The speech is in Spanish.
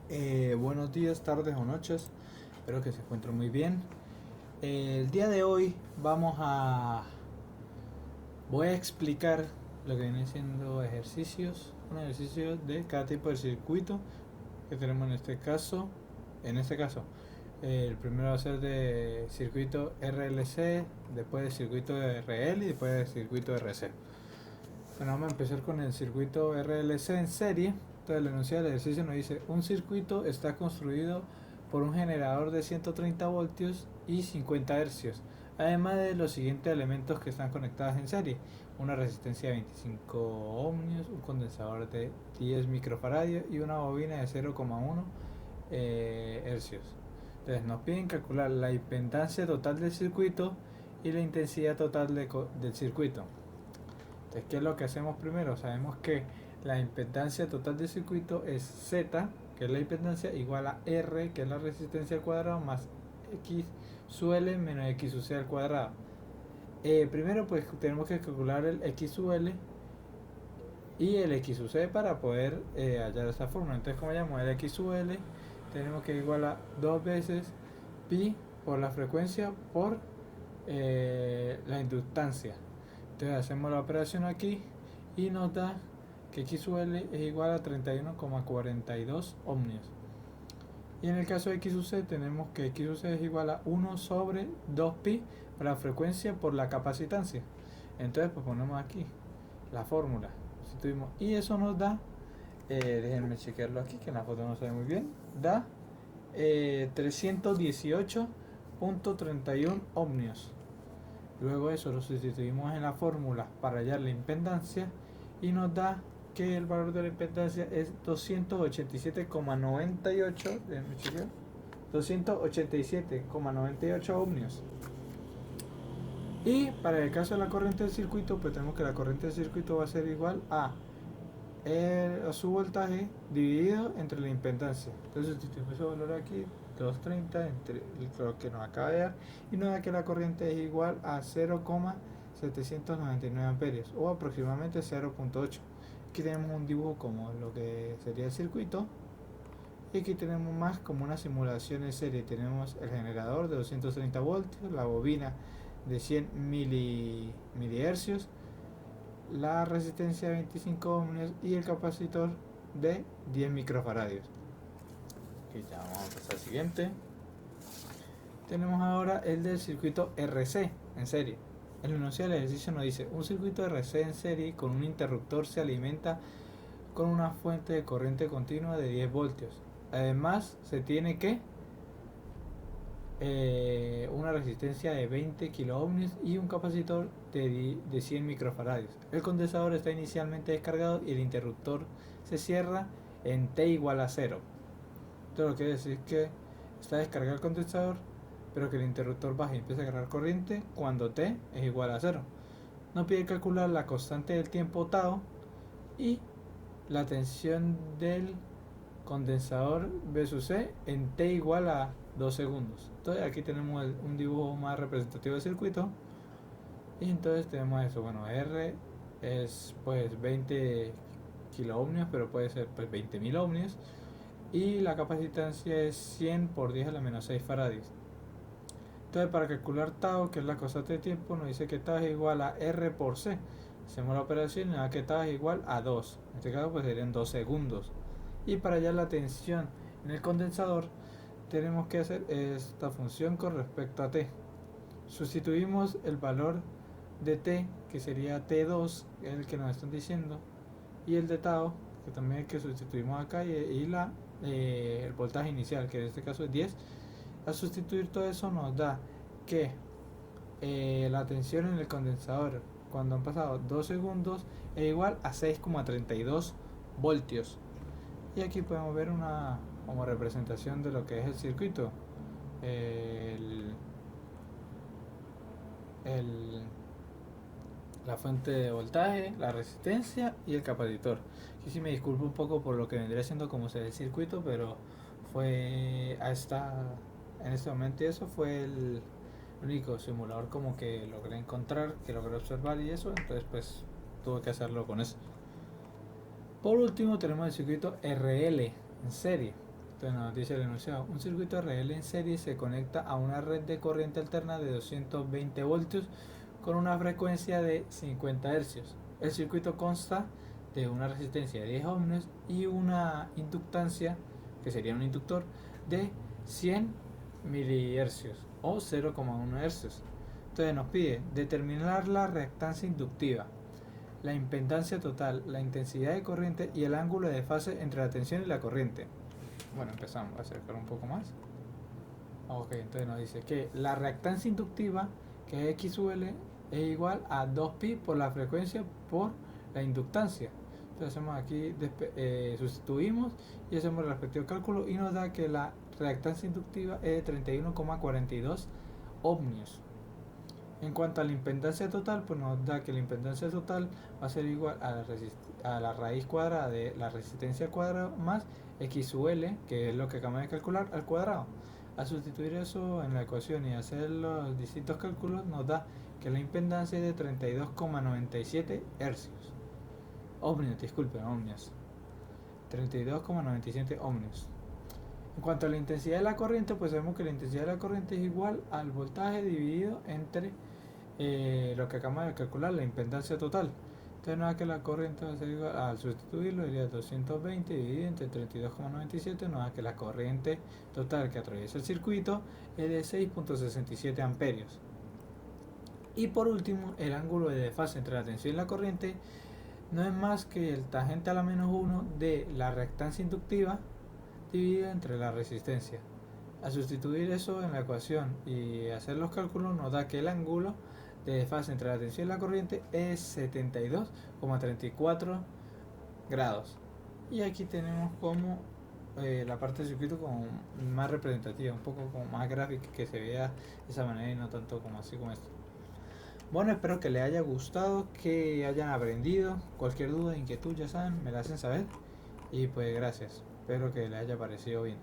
Buenos días, tardes o noches. Espero que se encuentren muy bien. El día de hoy voy a explicar lo que viene siendo ejercicios, un ejercicio de cada tipo de circuito que tenemos en este caso. El primero va a ser de circuito RLC, después de circuito RL y después de circuito RC. Bueno, vamos a empezar con el circuito RLC en serie. Entonces, el enunciado del ejercicio nos dice: un circuito está construido por un generador de 130 voltios y 50 hercios, además de los siguientes elementos que están conectados en serie: una resistencia de 25 ohmios, un condensador de 10 microfaradios y una bobina de 0,1 hercios. Entonces, nos piden calcular la impedancia total del circuito y la intensidad total del circuito. Entonces, ¿qué es lo que hacemos primero? Sabemos que la impedancia total del circuito es Z, que es la impedancia, igual a R, que es la resistencia al cuadrado, más X sub L menos X sub C al cuadrado. Primero pues tenemos que calcular el X sub L y el X sub C para poder hallar esa fórmula. Entonces, como llamamos el X sub L, tenemos que igual a 2 veces pi por la frecuencia por la inductancia. Entonces hacemos la operación aquí y nos da que X sub L es igual a 31,42 ohmios. Y en el caso de X sub C tenemos que X sub C es igual a 1 sobre 2pi por la frecuencia por la capacitancia. Entonces pues ponemos aquí la fórmula. Y eso nos da, déjenme chequearlo aquí que en la foto no se ve muy bien, da 318,31 ohmios. Luego eso lo sustituimos en la fórmula para hallar la impedancia y nos da que el valor de la impedancia es 287,98 287,98 ohmios. Y para el caso de la corriente del circuito, pues tenemos que la corriente del circuito va a ser igual a su voltaje dividido entre la impedancia. Entonces sustituimos ese valor aquí, 230 entre lo que nos acaba de dar, y nos da que la corriente es igual a 0,799 amperios o aproximadamente 0,8. Aquí tenemos un dibujo como lo que sería el circuito, y aquí tenemos más como una simulación en serie. Tenemos el generador de 230 voltios, la bobina de 100 milihercios, la resistencia de 25 ohmios y el capacitor de 10 microfaradios. Okay, ya vamos a pasar al siguiente. Tenemos ahora el del circuito RC en serie. El enunciado del ejercicio nos dice: un circuito RC en serie con un interruptor se alimenta con una fuente de corriente continua de 10 voltios. Además, se tiene que una resistencia de 20 kiloohmios y un capacitor de 100 microfaradios. El condensador está inicialmente descargado y el interruptor se cierra en T igual a 0. Esto lo que quiere decir que está descargado el condensador, pero que el interruptor baja y empieza a cargar corriente cuando T es igual a 0. Nos pide calcular la constante del tiempo tau y la tensión del condensador versus C en T igual a 2 segundos. Entonces aquí tenemos un dibujo más representativo del circuito. Y entonces tenemos eso. Bueno, R es pues 20 kiloohmios, pero puede ser pues 20.000 ohmios. Y la capacitancia es 100 por 10 a la menos 6 faradios. Entonces, para calcular tau, que es la constante de tiempo, nos dice que tau es igual a R por C. Hacemos la operación y nos da que tau es igual a 2. En este caso pues serían 2 segundos. Y para hallar la tensión en el condensador tenemos que hacer esta función con respecto a T. Sustituimos el valor de T, que sería T2, que es el que nos están diciendo, y el de tau, que también es el que sustituimos acá, y el voltaje inicial, que en este caso es 10. Al sustituir todo eso nos da que la tensión en el condensador cuando han pasado 2 segundos es igual a 6,32 voltios. Y aquí podemos ver una como representación de lo que es el circuito. El, el, la fuente de voltaje, la resistencia y el capacitor. Aquí sí me disculpo un poco por lo que vendría siendo como se ve el circuito, pero fue en este momento, y eso fue el único simulador como que logré encontrar, que logré observar y eso, entonces pues tuve que hacerlo con eso. Por último tenemos el circuito RL en serie. Entonces nos dice el enunciado: un circuito RL en serie se conecta a una red de corriente alterna de 220 voltios con una frecuencia de 50 Hz. El circuito consta de una resistencia de 10 ohmios y una inductancia, que sería un inductor, de 100 milihercios o 0,1 Hz. Entonces nos pide determinar la reactancia inductiva, la impedancia total, la intensidad de corriente y el ángulo de fase entre la tensión y la corriente. Bueno, empezamos a acercar un poco más. Ok, entonces nos dice que la reactancia inductiva, que es XUL, es igual a 2pi por la frecuencia por la inductancia. Entonces hacemos aquí, sustituimos y hacemos el respectivo cálculo y nos da que la reactancia inductiva es de 31,42 ohmios. En cuanto a la impedancia total, pues nos da que la impedancia total va a ser igual a la raíz cuadrada de la resistencia cuadrada más XUL, que es lo que acabamos de calcular, al cuadrado. Al sustituir eso en la ecuación y hacer los distintos cálculos, nos da que la impedancia es de 32,97 hercios. Ohmios, disculpen, ohmios. 32,97 ohmios. En cuanto a la intensidad de la corriente, pues sabemos que la intensidad de la corriente es igual al voltaje dividido entre lo que acabamos de calcular, la impedancia total. Entonces nos da que la corriente va a ser igual, al sustituirlo sería 220 dividido entre 32,97, nos da que la corriente total que atraviesa el circuito es de 6,67 amperios. Y por último, el ángulo de desfase entre la tensión y la corriente no es más que el tangente a la menos 1 de la reactancia inductiva dividida entre la resistencia. Al sustituir eso en la ecuación y hacer los cálculos, nos da que el ángulo de desfase entre la tensión y la corriente es 72,34 grados. Y aquí tenemos como la parte del circuito como más representativa, un poco como más gráfica, que se vea de esa manera y no tanto como así como esto. Bueno, espero que les haya gustado, que hayan aprendido. Cualquier duda, inquietud, ya saben, me la hacen saber. Y pues gracias, espero que les haya parecido bien.